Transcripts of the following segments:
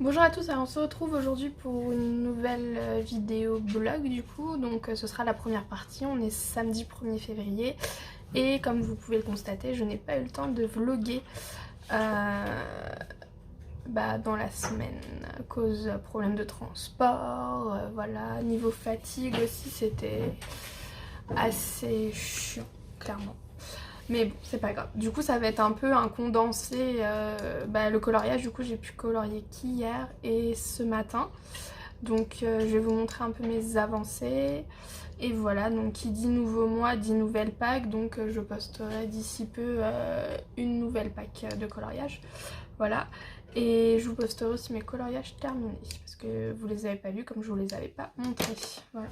Bonjour à tous, alors on se retrouve aujourd'hui pour une nouvelle vidéo blog du coup, donc ce sera la première partie, on est samedi 1er février et comme vous pouvez le constater, je n'ai pas eu le temps de vlogger dans la semaine à cause de problèmes de transport, voilà, niveau fatigue aussi c'était assez chiant, clairement. Mais bon, c'est pas grave. Du coup, ça va être un peu un condensé. Le coloriage, du coup, j'ai pu colorier qu'hier et ce matin. Donc, je vais vous montrer un peu mes avancées. Et voilà, donc qui dit nouveau mois dit nouvelle pack. Donc, je posterai d'ici peu une nouvelle pack de coloriage. Voilà. Et je vous posterai aussi mes coloriages terminés. Parce que vous les avez pas vus comme je vous les avais pas montrés. Voilà.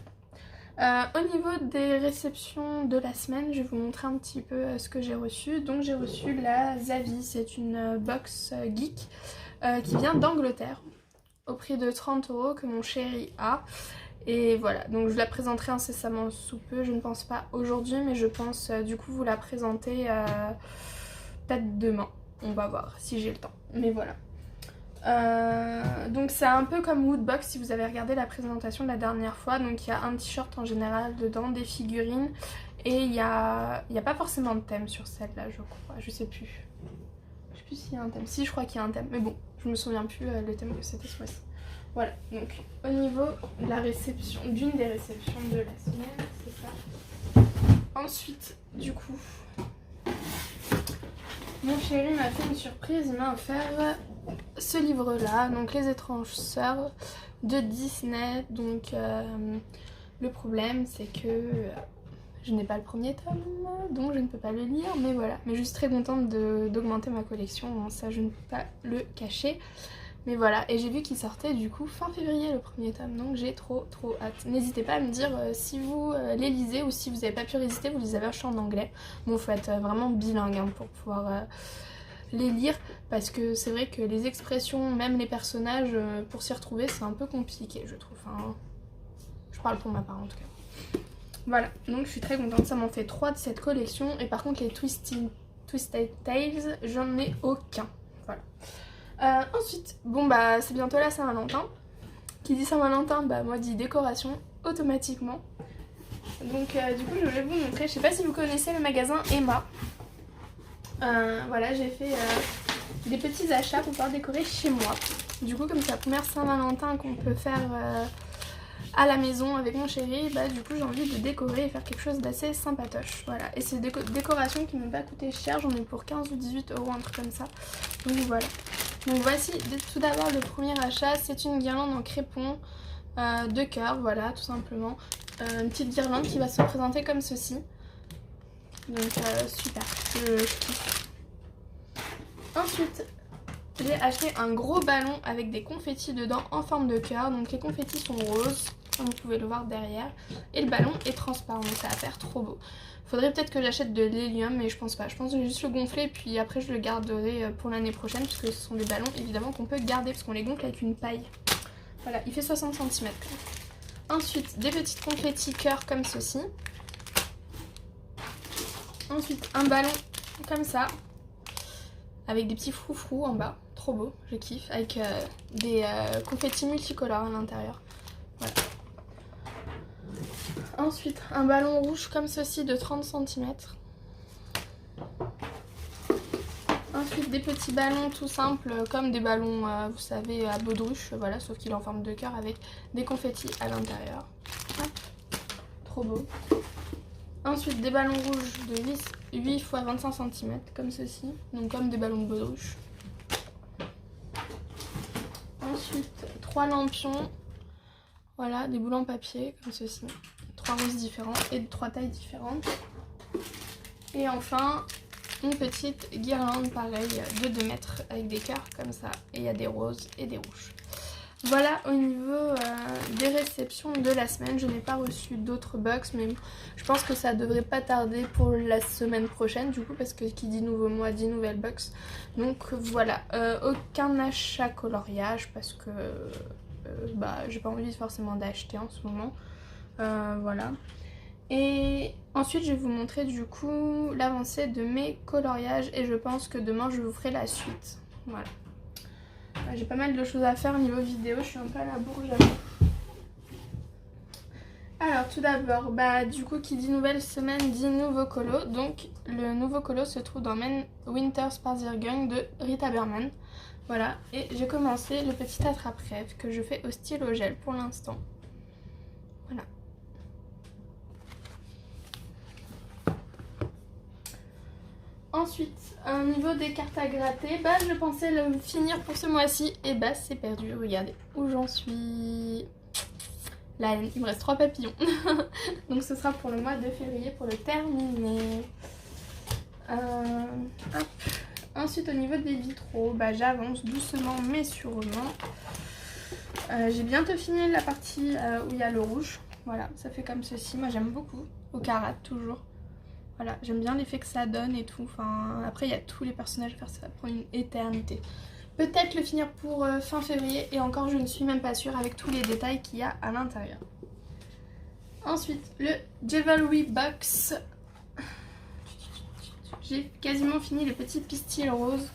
Au niveau des réceptions de la semaine, je vais vous montrer un petit peu ce que j'ai reçu. Donc j'ai reçu la Zavvi, c'est une box geek qui vient d'Angleterre au prix de 30 € que mon chéri a. Et voilà, donc je la présenterai incessamment sous peu, je ne pense pas aujourd'hui, mais je pense du coup vous la présenter peut-être demain. On va voir si j'ai le temps, mais voilà. Donc c'est un peu comme Woodbox si vous avez regardé la présentation de la dernière fois. Donc il y a un t-shirt en général dedans, des figurines et il y a pas forcément de thème sur celle-là je crois, je sais plus. Je sais plus s'il y a un thème, si je crois qu'il y a un thème mais bon je me souviens plus le thème que c'était ce mois-ci. Voilà, donc au niveau de la réception, d'une des réceptions de la semaine, c'est ça. Ensuite du coup mon chéri m'a fait une surprise, il m'a offert ce livre-là, donc Les étranges sœurs de Disney. Donc le problème c'est que je n'ai pas le premier tome, donc je ne peux pas le lire, mais voilà. Mais je suis très contente d'augmenter ma collection, ça je ne peux pas le cacher. Mais voilà, et j'ai vu qu'il sortait du coup fin février le premier tome, donc j'ai trop hâte. N'hésitez pas à me dire si vous les lisez ou si vous n'avez pas pu résister, vous les avez achetés en anglais. Bon, faut être vraiment bilingue hein, pour pouvoir les lire, parce que c'est vrai que les expressions, même les personnages, pour s'y retrouver, c'est un peu compliqué, je trouve. Enfin, je parle pour ma part en tout cas. Voilà, donc je suis très contente, ça m'en fait 3 de cette collection, et par contre les Twisted Tales, j'en ai aucun. Voilà. Ensuite, bon bah c'est bientôt la Saint-Valentin. Qui dit Saint-Valentin, bah moi dit décoration automatiquement. Donc du coup je vais vous montrer, je sais pas si vous connaissez le magasin Emma. Voilà, j'ai fait des petits achats pour pouvoir décorer chez moi. Du coup comme c'est la première Saint-Valentin qu'on peut faire à la maison avec mon chéri, bah du coup j'ai envie de décorer et faire quelque chose d'assez sympatoche. Voilà, et c'est des décorations qui ne m'ont pas coûté cher, j'en ai pour 15 ou 18 €, un truc comme ça. Donc voilà. Donc voici tout d'abord le premier achat, c'est une guirlande en crépon de cœur, voilà tout simplement. Une petite guirlande qui va se présenter comme ceci. Donc super, je kiffe. Ensuite, j'ai acheté un gros ballon avec des confettis dedans en forme de cœur. Donc les confettis sont roses, comme vous pouvez le voir derrière. Et le ballon est transparent, donc ça va faire trop beau. Faudrait peut-être que j'achète de l'hélium, mais je pense pas. Je pense que je vais juste le gonfler et puis après je le garderai pour l'année prochaine, puisque ce sont des ballons évidemment qu'on peut garder, parce qu'on les gonfle avec une paille. Voilà, il fait 60 cm. Ensuite, des petites confettis cœur comme ceci. Ensuite, un ballon comme ça, avec des petits froufrous en bas. Trop beau, je kiffe. Avec des confettis multicolores à l'intérieur. Voilà. Ensuite, un ballon rouge comme ceci de 30 cm. Ensuite, des petits ballons tout simples, comme des ballons, vous savez, à baudruche, voilà, sauf qu'il est en forme de cœur avec des confettis à l'intérieur. Trop beau. Ensuite, des ballons rouges de 8 x 25 cm, comme ceci, donc comme des ballons de baudruche. Ensuite, 3 lampions, voilà, des boules en papier, comme ceci. 3 roses différents et de 3 tailles différentes. Et enfin, une petite guirlande pareille de 2 mètres avec des cœurs comme ça. Et il y a des roses et des rouges. Voilà au niveau des réceptions de la semaine. Je n'ai pas reçu d'autres box, mais je pense que ça devrait pas tarder pour la semaine prochaine du coup, parce que qui dit nouveau mois dit nouvelle box. Donc voilà, aucun achat coloriage parce que j'ai pas envie forcément d'acheter en ce moment. Voilà. Et ensuite je vais vous montrer du coup l'avancée de mes coloriages et je pense que demain je vous ferai la suite. Voilà. J'ai pas mal de choses à faire au niveau vidéo, je suis un peu à la bourre, j'avoue. Alors tout d'abord, du coup qui dit nouvelle semaine dit nouveau colo. Donc le nouveau colo se trouve dans Winter Spaziergang de Rita Berman. Voilà, et j'ai commencé le petit attrape-rêve que je fais au stylo gel pour l'instant. Voilà. Ensuite, au niveau des cartes à gratter, je pensais le finir pour ce mois-ci et c'est perdu. Regardez où j'en suis. Là, il me reste 3 papillons. Donc ce sera pour le mois de février pour le terminer. Hop. Ensuite, au niveau des vitraux, j'avance doucement mais sûrement. J'ai bientôt fini la partie où il y a le rouge. Voilà, ça fait comme ceci. Moi j'aime beaucoup. Au karat toujours. Voilà, j'aime bien l'effet que ça donne et tout. Enfin, après il y a tous les personnages à faire, ça va prendre une éternité. Peut-être le finir pour fin février et encore je ne suis même pas sûre avec tous les détails qu'il y a à l'intérieur. Ensuite, le Jewelry Box. J'ai quasiment fini les petits pistils roses.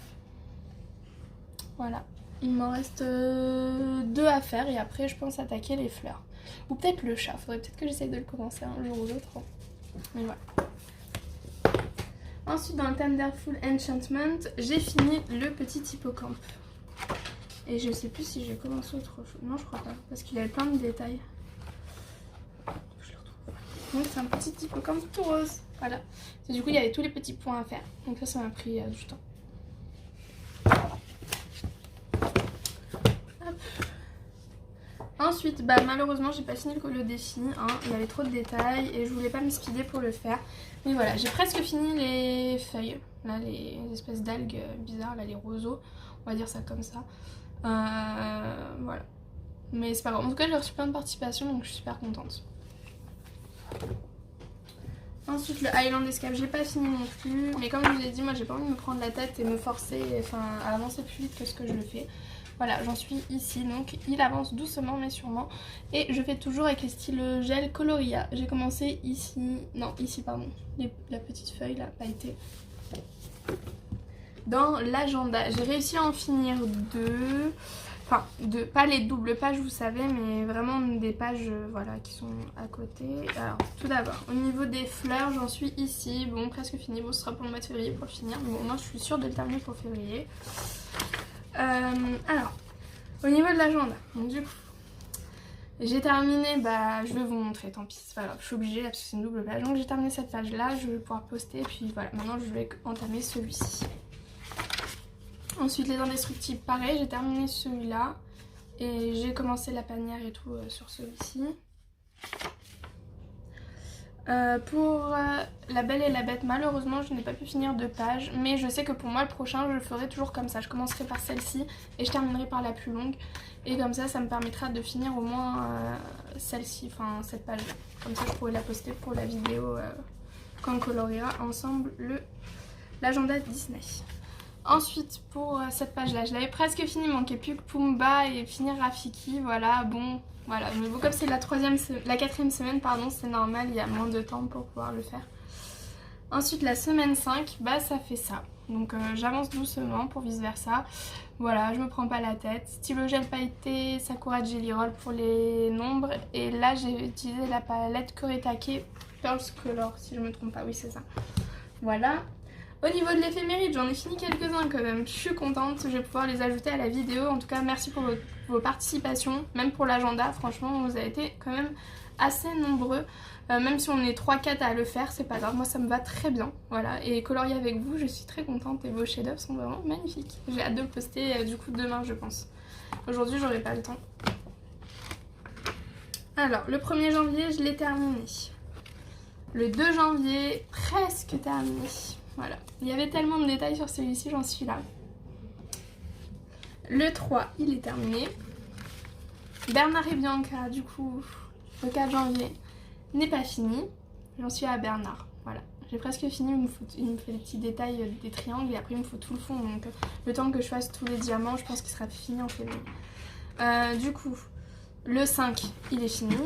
Voilà, il m'en reste 2 à faire et après je pense attaquer les fleurs. Ou peut-être le chat, faudrait peut-être que j'essaye de le commencer un jour ou l'autre. Mais voilà. Ensuite, dans le Tenderful Enchantment, j'ai fini le petit hippocampe. Et je sais plus si j'ai commencé autre chose. Non, je crois pas, parce qu'il avait plein de détails. Je le retrouve. Donc c'est un petit hippocampe tout rose. Voilà. Et du coup, il y avait tous les petits points à faire. Donc ça m'a pris du temps. Hop. Ensuite, malheureusement, j'ai pas fini le défi. Il y avait trop de détails et je voulais pas me speeder pour le faire. Mais voilà, j'ai presque fini les feuilles. Là, les espèces d'algues bizarres, là, les roseaux. On va dire ça comme ça. Voilà. Mais c'est pas grave. En tout cas, j'ai reçu plein de participations, donc je suis super contente. Ensuite, le Highland Escape, j'ai pas fini non plus. Mais comme je vous ai dit, moi, j'ai pas envie de me prendre la tête et me forcer à avancer plus vite que ce que je le fais. Voilà, j'en suis ici, donc il avance doucement mais sûrement. Et je fais toujours avec les styles gel Coloria. J'ai commencé ici, non ici pardon, la petite feuille là, pailletée. Dans l'agenda, j'ai réussi à en finir 2. Enfin, pas les doubles pages vous savez, mais vraiment des pages voilà, qui sont à côté. Alors tout d'abord, au niveau des fleurs, j'en suis ici. Bon, presque fini, bon ce sera pour le mois de février pour le finir. Mais bon, moi je suis sûre de le terminer pour février. Alors, au niveau de l'agenda, donc du coup, j'ai terminé, je vais vous montrer, tant pis, c'est pas grave, je suis obligée là parce que c'est une double page. Donc j'ai terminé cette page là, je vais pouvoir poster, et puis voilà, maintenant je vais entamer celui-ci. Ensuite les indestructibles, pareil, j'ai terminé celui-là, et j'ai commencé la panière et tout sur celui-ci. Pour La Belle et la Bête, malheureusement je n'ai pas pu finir 2 pages, mais je sais que pour moi le prochain je le ferai toujours comme ça. Je commencerai par celle-ci et je terminerai par la plus longue, et comme ça ça me permettra de finir au moins celle-ci, enfin cette page là. Comme ça je pourrai la poster pour la vidéo quand on coloriera ensemble l'agenda Disney. Ensuite pour cette page là, je l'avais presque fini, il manquait plus que Pumba et finir Rafiki, voilà, bon. Voilà, mais bon, comme c'est la 4e semaine, pardon, c'est normal, il y a moins de temps pour pouvoir le faire. Ensuite, la semaine 5, ça fait ça. Donc j'avance doucement pour vice versa. Voilà, je me prends pas la tête. Stylo gel pailleté, Sakura Jelly Roll pour les nombres. Et là, j'ai utilisé la palette Kuretake Pearls Color, si je me trompe pas, oui c'est ça. Voilà. Au niveau de l'éphéméride, j'en ai fini quelques-uns quand même. Je suis contente, je vais pouvoir les ajouter à la vidéo. En tout cas, merci pour vos participations. Même pour l'agenda, franchement, vous avez été quand même assez nombreux. Même si on est 3-4 à le faire, c'est pas grave. Moi, ça me va très bien. Voilà. Et colorier avec vous, je suis très contente. Et vos chefs-d'œuvre sont vraiment magnifiques. J'ai hâte de le poster du coup demain, je pense. Aujourd'hui, j'aurai pas le temps. Alors, le 1er janvier, je l'ai terminé. Le 2 janvier, presque terminé. Voilà, il y avait tellement de détails sur celui-ci, j'en suis là. Le 3, il est terminé. Bernard et Bianca, du coup, le 4 janvier, n'est pas fini. J'en suis à Bernard, voilà. J'ai presque fini, il me fait les petits détails des triangles et après il me faut tout le fond. Donc le temps que je fasse tous les diamants, je pense qu'il sera fini en février. Du coup, le 5, il est fini.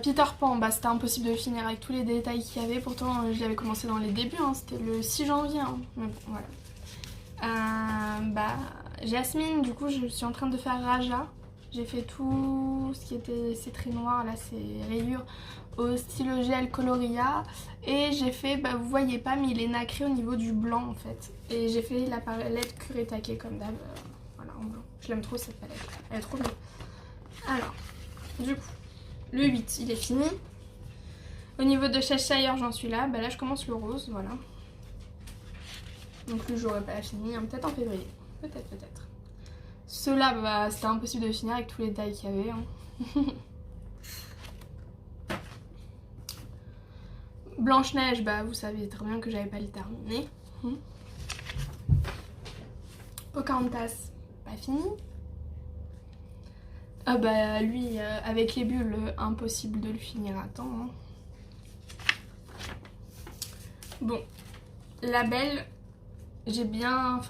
Peter Pan, c'était impossible de le finir avec tous les détails qu'il y avait, pourtant je l'avais commencé dans les débuts, c'était le 6 janvier, mais bon, voilà. Jasmine, du coup, je suis en train de faire Raja. J'ai fait tout ce qui était ces traits noirs, là, ces rayures au stylo gel Coloria. Et j'ai fait, vous voyez pas, mais il est nacré au niveau du blanc en fait. Et j'ai fait la palette Kuretake comme d'hab. Voilà, en blanc. Je l'aime trop cette palette. Elle est trop bien. Alors, du coup, le 8, il est fini. Au niveau de Cheshire, j'en suis là. Là, je commence le rose, voilà. Donc, lui, j'aurais pas fini. Hein, peut-être en février. Peut-être. Ceux-là, c'était impossible de finir avec tous les détails qu'il y avait. Hein. Blanche-Neige, vous savez très bien que j'avais pas le terminé. Pocahontas, pas fini. Lui, avec les bulles, impossible de le finir à temps. Hein. Bon, la Belle, j'ai bien...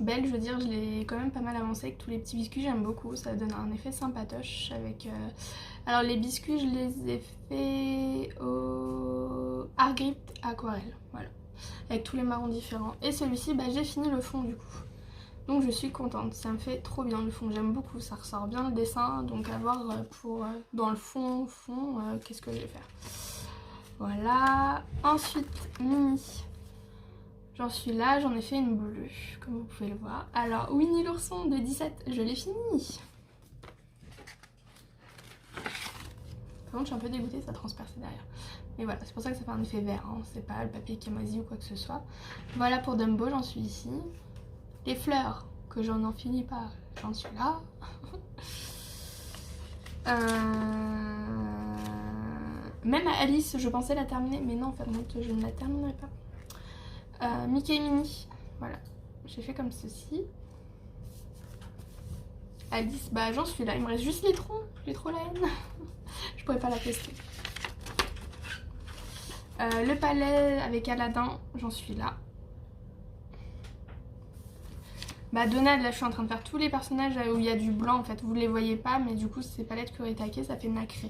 Belle, je veux dire, je l'ai quand même pas mal avancé avec tous les petits biscuits, j'aime beaucoup, ça donne un effet sympatoche avec... Alors les biscuits, je les ai fait au Art Grip Aquarelle, voilà, avec tous les marrons différents. Et celui-ci, j'ai fini le fond du coup. Donc je suis contente, ça me fait trop bien le fond, j'aime beaucoup, ça ressort bien le dessin. Donc à voir pour dans le fond, qu'est-ce que je vais faire. Voilà, ensuite Mini. J'en suis là, j'en ai fait une bleue, comme vous pouvez le voir. Alors, Winnie l'ourson de 17, je l'ai fini. Par contre, je suis un peu dégoûtée, ça transperce derrière. Mais voilà, c'est pour ça que ça fait un effet vert, hein. C'est pas le papier qui est moisi ou quoi que ce soit. Voilà pour Dumbo, j'en suis ici. Les fleurs, que j'en en finis pas, j'en suis là. Même à Alice, je pensais la terminer, mais non, en fait, je ne la terminerai pas. Mickey et Minnie, voilà, j'ai fait comme ceci. Alice, j'en suis là, il me reste juste les troncs, j'ai trop la haine. Je pourrais pas la tester. Le palais avec Aladdin, j'en suis là. Donald, là je suis en train de faire tous les personnages où il y a du blanc en fait, vous ne les voyez pas, mais du coup ces palettes Kuretake, ça fait nacré.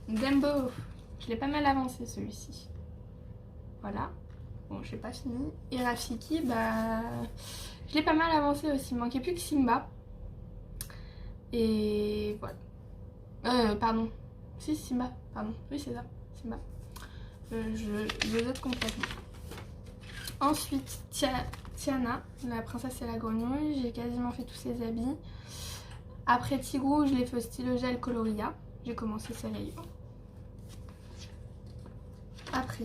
Dumbo, je l'ai pas mal avancé celui-ci. Voilà. Bon, j'ai pas fini. Et Rafiki, je l'ai pas mal avancé aussi. Il manquait plus que Simba. Et voilà. Pardon. Si, Simba. Pardon. Oui, c'est ça. Simba. Je zette complètement. Ensuite, Tiana, la princesse et la grenouille. J'ai quasiment fait tous ses habits. Après Tigrou, je l'ai fait au stylo gel Coloria. J'ai commencé ses rayures. Après,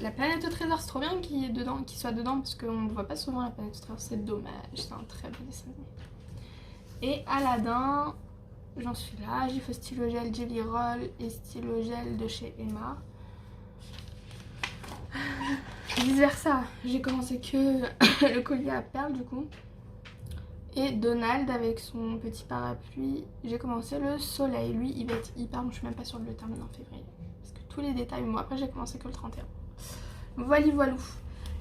la planète au trésor, c'est trop bien qu'il soit dedans parce qu'on ne voit pas souvent la planète au trésor, c'est dommage, c'est un très beau dessin. Et Aladdin, j'en suis là, j'ai fait stylo gel Jelly Roll et stylo gel de chez Emma. Vice versa, j'ai commencé que le collier à perles du coup. Et Donald avec son petit parapluie, j'ai commencé le soleil. Lui, il va être hyper bon, je suis même pas sûre de le terminer en février. Tous les détails, moi après j'ai commencé que le 31. Voilou.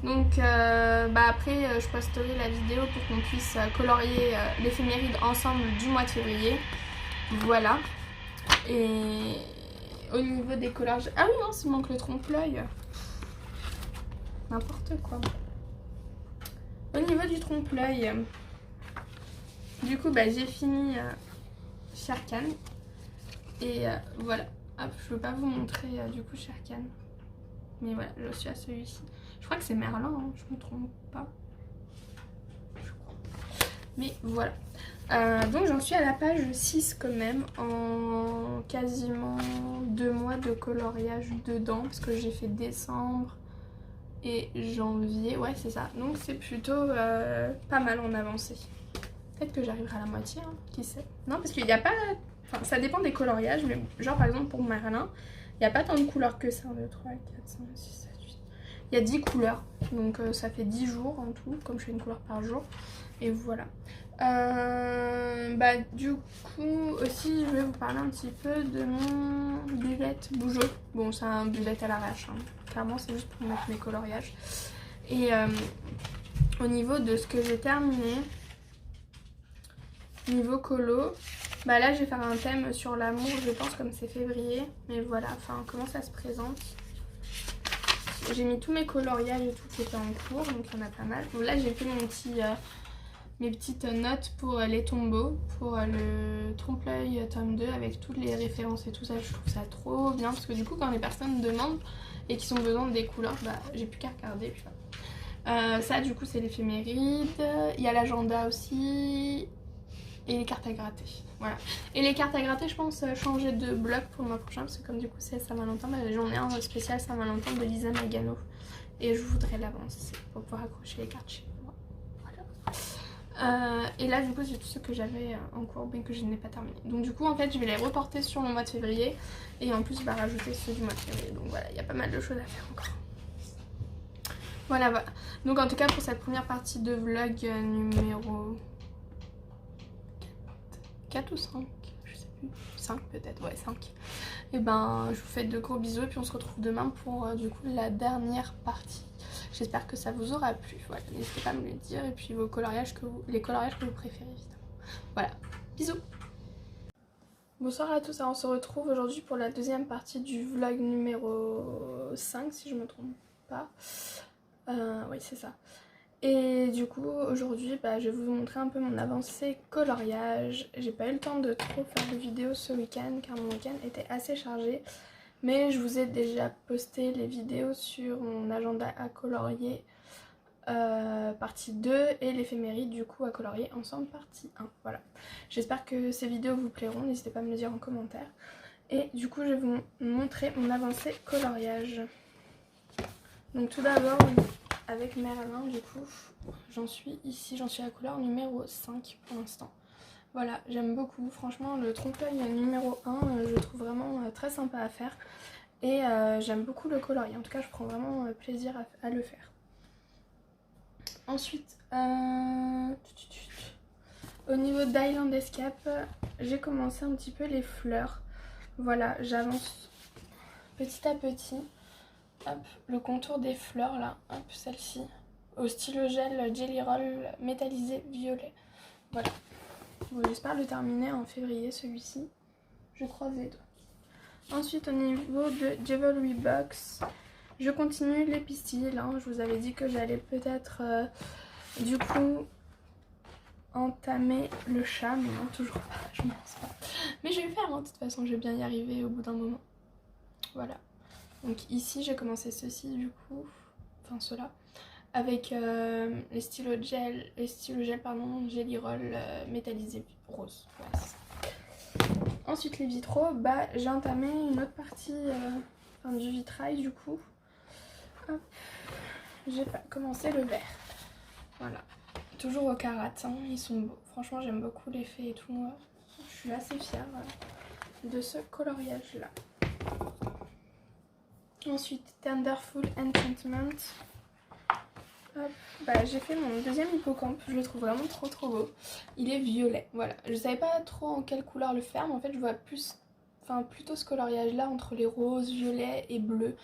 Donc après je posterai la vidéo pour qu'on puisse colorier l'éphéméride ensemble du mois de février. Voilà. Et au niveau des collages, ah oui non, il manque le trompe-l'œil. N'importe quoi. Au niveau du trompe-l'œil, du coup j'ai fini Shere Khan. Et voilà. Hop, je veux pas vous montrer du coup Shere Khan. Mais voilà, je suis à celui-ci. Je crois que c'est Merlin, hein, je me trompe pas. Je crois. Mais voilà. Donc j'en suis à la page 6 quand même, en quasiment 2 mois de coloriage dedans. Parce que j'ai fait décembre et janvier. Ouais, c'est ça. Donc c'est plutôt pas mal en avancée. Peut-être que j'arriverai à la moitié, hein, qui sait. Non, parce qu'il n'y a pas... Enfin, ça dépend des coloriages, mais genre par exemple pour Merlin, il n'y a pas tant de couleurs que ça. 1, 2, 3, 4, 5, 6, 7, 8. Il y a 10 couleurs, donc ça fait 10 jours en tout, comme je fais une couleur par jour. Et voilà. Du coup, aussi, je vais vous parler un petit peu de mon buvette Bougeot. Bon, c'est un buvette à l'arrache, hein. Clairement, c'est juste pour mettre mes coloriages. Et au niveau de ce que j'ai terminé, niveau colo, Bah là je vais faire un thème sur l'amour je pense comme c'est février. Mais voilà, enfin comment ça se présente. J'ai mis tous mes coloriages et tout qui étaient en cours, donc il y en a pas mal. Bon, là j'ai fait mes petites notes pour les tombeaux, pour le trompe-l'œil tome 2 avec toutes les références et tout ça. Je trouve ça trop bien parce que du coup quand les personnes demandent et qu'ils ont besoin des couleurs, bah j'ai plus qu'à regarder. Puis, ça du coup c'est l'éphéméride, il y a l'agenda aussi et les cartes à gratter. Voilà. Et les cartes à gratter je pense changer de bloc pour le mois prochain parce que comme du coup c'est Saint-Valentin, bah, j'en ai un spécial Saint-Valentin de Lisa Nagano et je voudrais l'avancer pour pouvoir accrocher les cartes chez moi. Voilà. Et là du coup c'est tout ce que j'avais en cours mais que je n'ai pas terminé. Donc du coup en fait je vais les reporter sur le mois de février et en plus bah, rajouter ceux du mois de février. Donc voilà, il y a pas mal de choses à faire encore. Voilà, voilà. Donc en tout cas pour cette première partie de vlog numéro 4 ou 5, je sais plus, 5 peut-être, ouais 5. Et ben je vous fais de gros bisous et puis on se retrouve demain pour du coup la dernière partie. J'espère que ça vous aura plu, voilà, n'hésitez pas à me le dire et puis vos coloriages les coloriages que vous préférez évidemment. Voilà, bisous. Bonsoir à tous, alors on se retrouve aujourd'hui pour la deuxième partie du vlog numéro 5 si je me trompe pas. Oui c'est ça. Et du coup aujourd'hui bah, je vais vous montrer un peu mon avancée coloriage. J'ai pas eu le temps de trop faire de vidéos ce week-end car mon week-end était assez chargé. Mais je vous ai déjà posté les vidéos sur mon agenda à colorier partie 2 et l'éphéméride du coup à colorier ensemble partie 1. Voilà. J'espère que ces vidéos vous plairont, n'hésitez pas à me le dire en commentaire. Et du coup je vais vous montrer mon avancée coloriage. Donc tout d'abord avec Merlin du coup j'en suis ici, j'en suis à couleur numéro 5 pour l'instant. Voilà, j'aime beaucoup, franchement le trompe-l'œil numéro 1 je le trouve vraiment très sympa à faire. Et j'aime beaucoup le colorier, en tout cas je prends vraiment plaisir à le faire. Ensuite, au niveau d'Island Escape, j'ai commencé un petit peu les fleurs. Voilà, j'avance petit à petit. Hop, le contour des fleurs là, hop, celle-ci. Au stylo gel Jelly Roll métallisé violet. Voilà. Bon, j'espère le terminer en février celui-ci. Je croise les doigts. Ensuite au niveau de Jewelry Box, je continue les pistils. Hein. Je vous avais dit que j'allais peut-être du coup entamer le chat, mais non toujours pas, je ne pense pas. Mais je vais le faire, hein. De toute façon je vais bien y arriver au bout d'un moment. Voilà. Donc ici j'ai commencé ceci du coup, enfin cela, avec les stylos gel, Jelly Roll métallisé rose. Voilà, c'est ça. Ensuite les vitraux, bah j'ai entamé une autre partie du vitrail du coup. Hop. J'ai commencé le vert. Voilà. Toujours au karat, hein. Ils sont beaux. Franchement j'aime beaucoup l'effet et tout. Je suis assez fière de ce coloriage là. Ensuite Tenderful Enchantment. Hop. Bah, j'ai fait mon deuxième hippocampe, je le trouve vraiment trop beau. Il est violet, voilà. Je savais pas trop en quelle couleur le faire, mais en fait je vois plutôt ce coloriage là entre les roses, violets et bleus.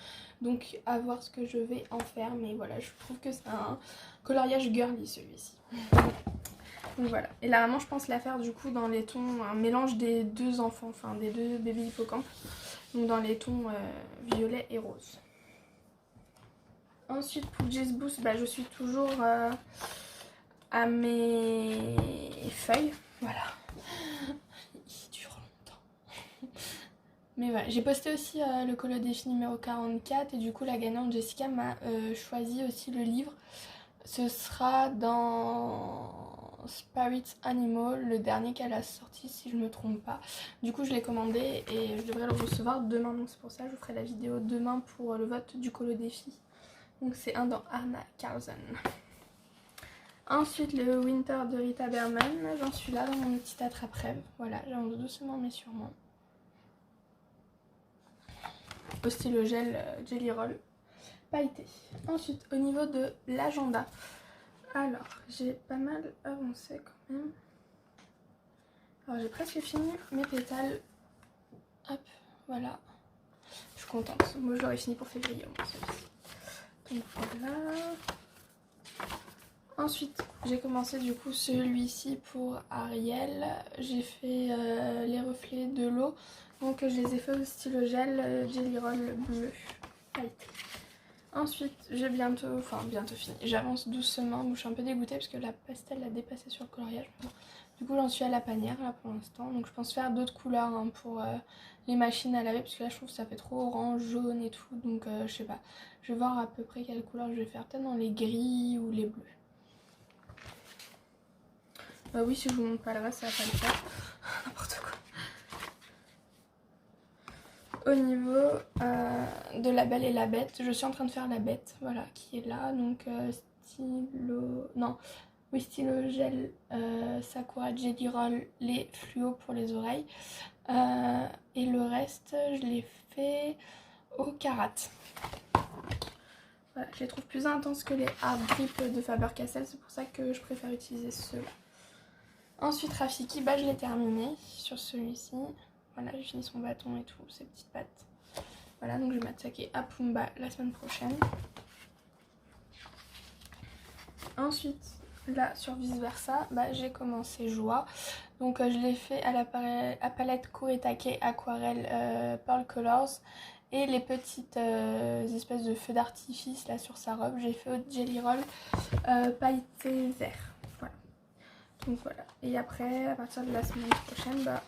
Donc à voir ce que je vais en faire, mais voilà, je trouve que c'est un coloriage girly celui-ci. Donc voilà, et là vraiment je pense la faire du coup dans les tons, un mélange des deux enfants, enfin des deux bébés hippocampes. Donc dans les tons violet et rose. Ensuite pour Jazz Boost, bah, je suis toujours à mes feuilles. Voilà. Il dure longtemps. Mais voilà, j'ai posté aussi le colo défi numéro 44 et du coup la gagnante Jessica m'a choisi aussi le livre. Ce sera dans Spirit Animal, le dernier qu'elle a sorti si je me trompe pas. Du coup je l'ai commandé et je devrais le recevoir demain, donc c'est pour ça que je vous ferai la vidéo demain pour le vote du colo défi. Donc c'est un dans Anna Carlson. Ensuite le Winter de Rita Berman, j'en suis là dans mon petit attrape-rêve. Voilà, j'avance doucement mais sûrement. Au stylo gel Jelly Roll pailleté. Ensuite au niveau de l'agenda, alors j'ai pas mal avancé quand même. Alors j'ai presque fini mes pétales. Hop, voilà. Je suis contente. Moi j'aurais fini pour février au moins celui-ci. Donc voilà. Ensuite, j'ai commencé du coup celui-ci pour Ariel. J'ai fait les reflets de l'eau. Donc je les ai fait au stylo gel Jelly Roll bleu pailleté. Ensuite, j'ai bientôt fini. J'avance doucement. Bon, je suis un peu dégoûtée parce que la pastel a dépassé sur le coloriage. Bon. Du coup, j'en suis à la panière là pour l'instant. Donc je pense faire d'autres couleurs hein, pour les machines à laver. Parce que là, je trouve que ça fait trop orange, jaune et tout. Donc je sais pas. Je vais voir à peu près quelle couleur je vais faire. Peut-être dans les gris ou les bleus. Bah oui, si je vous montre pas le reste, ça va pas le faire. N'importe quoi. Au niveau de la Belle et la Bête, je suis en train de faire la Bête, voilà, qui est là. Donc stylo... Non, oui, stylo gel Sakura Jelly Roll, les fluos pour les oreilles. Et le reste, je l'ai fait au Karat. Voilà, je les trouve plus intenses que les Hard Grip de Faber-Castell, c'est pour ça que je préfère utiliser ceux-là. Ensuite Rafiki, bah je l'ai terminé sur celui-ci. Voilà, j'ai fini son bâton et tout, ses petites pattes. Voilà, donc je vais m'attaquer à Pumba la semaine prochaine. Ensuite, là sur Vice Versa, bah, j'ai commencé Joie. Donc je l'ai fait à la palette Kuretake Aquarelle Pearl Colors. Et les petites espèces de feux d'artifice là sur sa robe, j'ai fait au Jelly Roll pailleté vert. Donc voilà, et après, à partir de la semaine prochaine, bah,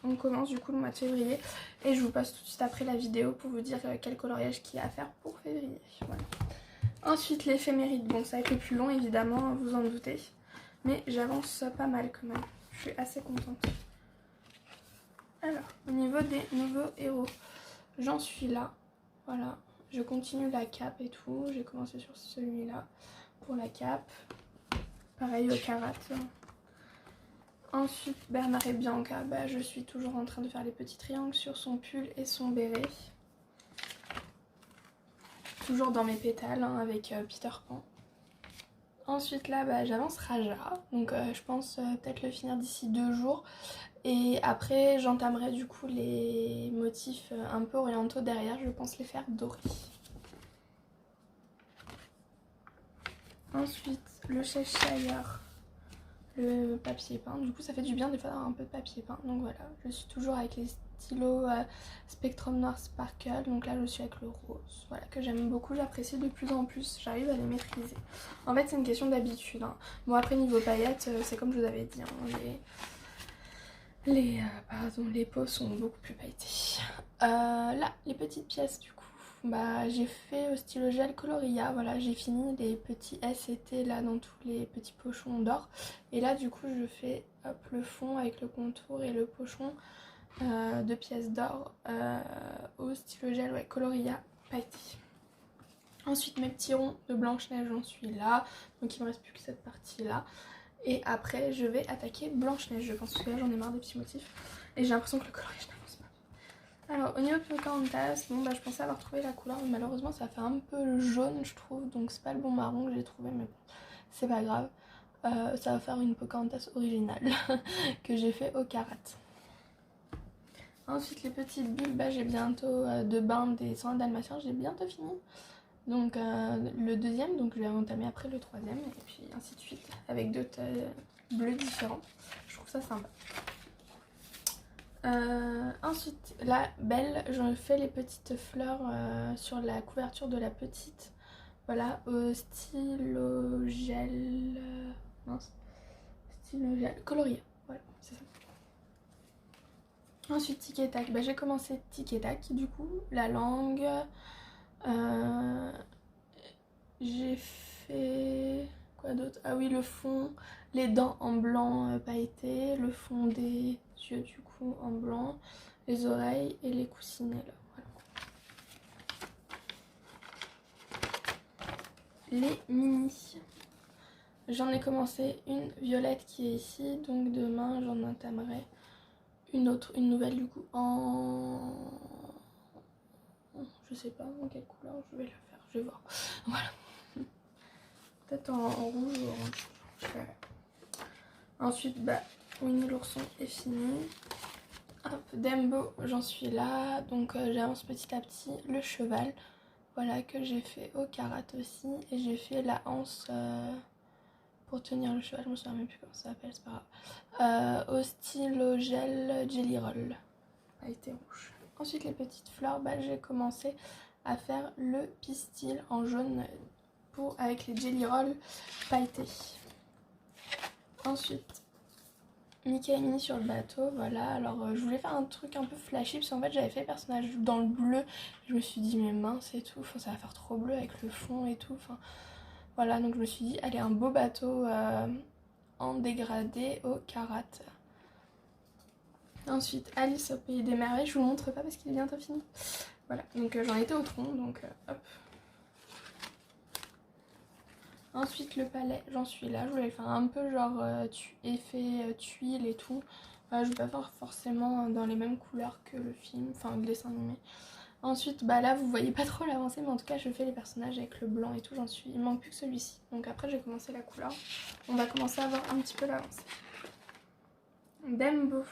on commence du coup le mois de février. Et je vous passe tout de suite après la vidéo pour vous dire quel coloriage qu'il y a à faire pour février. Voilà. Ensuite, l'éphéméride. Bon, ça va être le plus long évidemment, vous en doutez. Mais j'avance pas mal quand même. Je suis assez contente. Alors, au niveau des nouveaux héros, j'en suis là. Voilà, je continue la cape et tout. J'ai commencé sur celui-là pour la cape. Pareil au Karat. Ensuite, Bernard et Bianca, bah, je suis toujours en train de faire les petits triangles sur son pull et son béret. Toujours dans mes pétales hein, avec Peter Pan. Ensuite là, bah, j'avance Raja, donc je pense peut-être le finir d'ici 2 jours. Et après, j'entamerai du coup les motifs un peu orientaux derrière, je pense les faire dorés. Ensuite, le Cheshire. Le papier peint, du coup ça fait du bien des fois d'avoir un peu de papier peint. Donc voilà, je suis toujours avec les stylos Spectrum Noir Sparkle. Donc là je suis avec le rose, voilà, que j'aime beaucoup, j'apprécie de plus en plus, j'arrive à les maîtriser. En fait c'est une question d'habitude hein. Bon après niveau paillettes, c'est comme je vous avais dit hein, les peaux sont beaucoup plus pailletées. Là les petites pièces du coup, bah j'ai fait au stylo gel Coloria, voilà, j'ai fini les petits S et T là dans tous les petits pochons d'or. Et là du coup je fais hop, le fond avec le contour et le pochon de pièces d'or au stylo gel ouais, Coloria pailleté. Ensuite mes petits ronds de Blanche-Neige, j'en suis là, donc il me reste plus que cette partie là. Et après je vais attaquer Blanche-Neige je pense, parce que là j'en ai marre des petits motifs. Et j'ai l'impression que le coloriage n'avance pas. Alors au niveau de Pocahontas, bon bah je pensais avoir trouvé la couleur mais malheureusement ça fait un peu jaune je trouve, donc c'est pas le bon marron que j'ai trouvé, mais bon c'est pas grave. Ça va faire une Pocahontas originale que j'ai fait au Karat. Ensuite les petites bulles, bah, j'ai bientôt de bain des 100 dalmatiens, j'ai bientôt fini. Donc le deuxième, donc je vais entamer après le troisième et puis ainsi de suite avec d'autres bleus différents. Je trouve ça sympa. Ensuite la Belle, je fais les petites fleurs sur la couverture de la petite, voilà, au stylo gel, mince, stylo gel Coloria, voilà, c'est ça. Ensuite tic et tac, bah, j'ai commencé tic et tac du coup, la langue, j'ai fait quoi d'autre, ah oui le fond, les dents en blanc pailleté, le fond des yeux du coup en blanc, les oreilles et les coussinets là, voilà. Les mini, j'en ai commencé une violette qui est ici, donc demain j'en entamerai une autre, une nouvelle du coup en... je sais pas en quelle couleur je vais la faire, je vais voir, voilà. Peut-être en rouge ou orange. Ensuite, bah, Winnie l'ourson est fini. Hop, Dembo, j'en suis là. Donc j'avance petit à petit. Le cheval, voilà, que j'ai fait au Karat aussi. Et j'ai fait la anse pour tenir le cheval, je me souviens même plus comment ça s'appelle, c'est pas grave. Au stylo gel Jelly Roll, pailleté rouge. Ensuite les petites fleurs, j'ai commencé à faire le pistil en jaune avec les Jelly Roll pailletés. Ensuite Mickey et Minnie sur le bateau, voilà. Alors je voulais faire un truc un peu flashy parce qu'en fait j'avais fait le personnage dans le bleu. Je me suis dit mais mince et tout, ça va faire trop bleu avec le fond et tout. Voilà, donc je me suis dit allez, un beau bateau en dégradé au karat. Ensuite Alice au pays des merveilles, je vous le montre pas parce qu'il est bientôt fini. Voilà, donc j'en étais au tronc, donc hop. Ensuite le palais, j'en suis là, je voulais faire un peu genre effet tuile et tout. Voilà, je vais pas faire forcément dans les mêmes couleurs que le film, enfin le dessin animé. Ensuite là vous voyez pas trop l'avancée, mais en tout cas je fais les personnages avec le blanc et tout, il manque plus que celui-ci. Donc après j'ai commencé la couleur, on va commencer à voir un petit peu l'avancée. Dembo,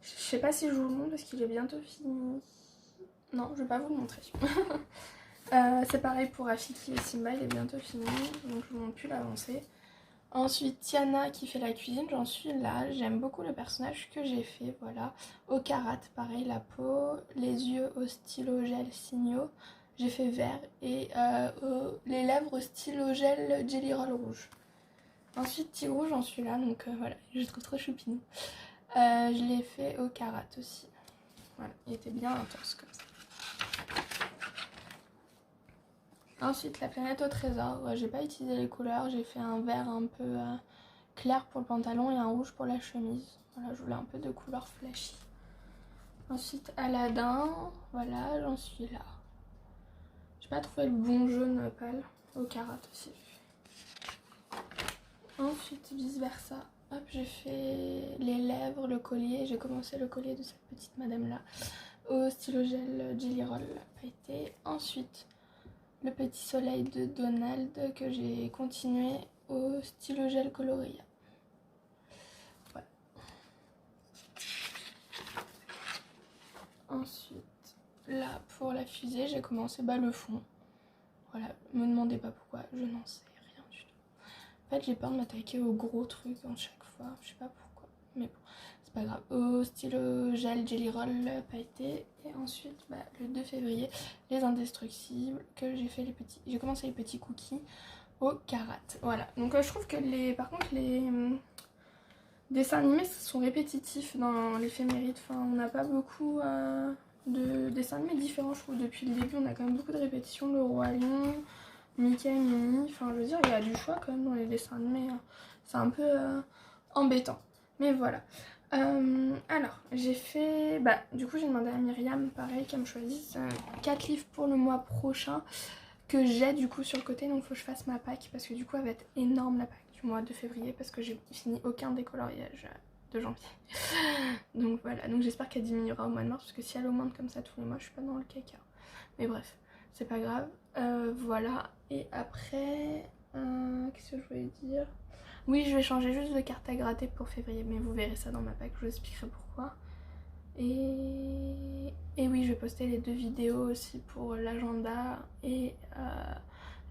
je sais pas si je vous le montre parce qu'il est bientôt fini. Non, je vais pas vous le montrer. C'est pareil pour Rafiki et Simba, il est bientôt fini, donc je ne montre plus l'avancée. Ensuite Tiana qui fait la cuisine, j'en suis là, j'aime beaucoup le personnage que j'ai fait, voilà. Au karat, pareil, la peau, les yeux au stylo gel Signaux, j'ai fait vert, et les lèvres au stylo gel Jelly Roll rouge. Ensuite Tigrou, j'en suis là, donc voilà, je le trouve trop choupinou. Je l'ai fait au karat aussi, voilà, il était bien intense comme ça. Ensuite la planète au trésor, j'ai pas utilisé les couleurs, j'ai fait un vert un peu clair pour le pantalon et un rouge pour la chemise. Voilà, je voulais un peu de couleur flashy. Ensuite Aladdin, voilà, j'en suis là. J'ai pas trouvé le bon jaune pâle, au karat aussi. Ensuite vice versa, hop, j'ai fait les lèvres, le collier, j'ai commencé le collier de cette petite madame là au stylo gel Jelly Roll pailleté. Ensuite le petit soleil de Donald que j'ai continué au stylo gel coloré. Voilà. Ensuite, là pour la fusée, j'ai commencé le fond. Voilà, me demandez pas pourquoi, je n'en sais rien du tout. En fait, j'ai peur de m'attaquer au gros truc à chaque fois, je sais pas pourquoi, mais bon, c'est pas grave. Au stylo gel Jelly Roll pailleté. Et ensuite, le 2 février, les indestructibles, que j'ai fait j'ai commencé les petits cookies au karat. Voilà, donc je trouve que par contre les dessins animés sont répétitifs dans l'éphéméride. Enfin, on n'a pas beaucoup de dessins animés différents, je trouve. Depuis le début, on a quand même beaucoup de répétitions. Le Roi Lion, Mickey, Minnie. Enfin, je veux dire, il y a du choix quand même dans les dessins animés. C'est un peu embêtant. Mais voilà. Alors, j'ai fait... du coup, j'ai demandé à Myriam, pareil, qu'elle me choisisse 4 livres pour le mois prochain que j'ai du coup sur le côté. Donc, il faut que je fasse ma pack parce que du coup, elle va être énorme la pack du mois de février parce que j'ai fini aucun décoloriage de janvier. Donc voilà, donc j'espère qu'elle diminuera au mois de mars parce que si elle augmente comme ça tous les mois, je suis pas dans le caca. Mais bref, c'est pas grave. Voilà, et après, qu'est-ce que je voulais dire? Oui, je vais changer juste de carte à gratter pour février, mais vous verrez ça dans ma pack, je vous expliquerai pourquoi. Et oui, je vais poster les 2 vidéos aussi pour l'agenda et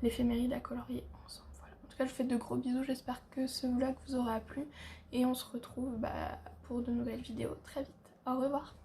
l'éphéméride à colorier ensemble. Voilà. En tout cas, je vous fais de gros bisous, j'espère que ce vlog vous aura plu et on se retrouve pour de nouvelles vidéos très vite. Au revoir.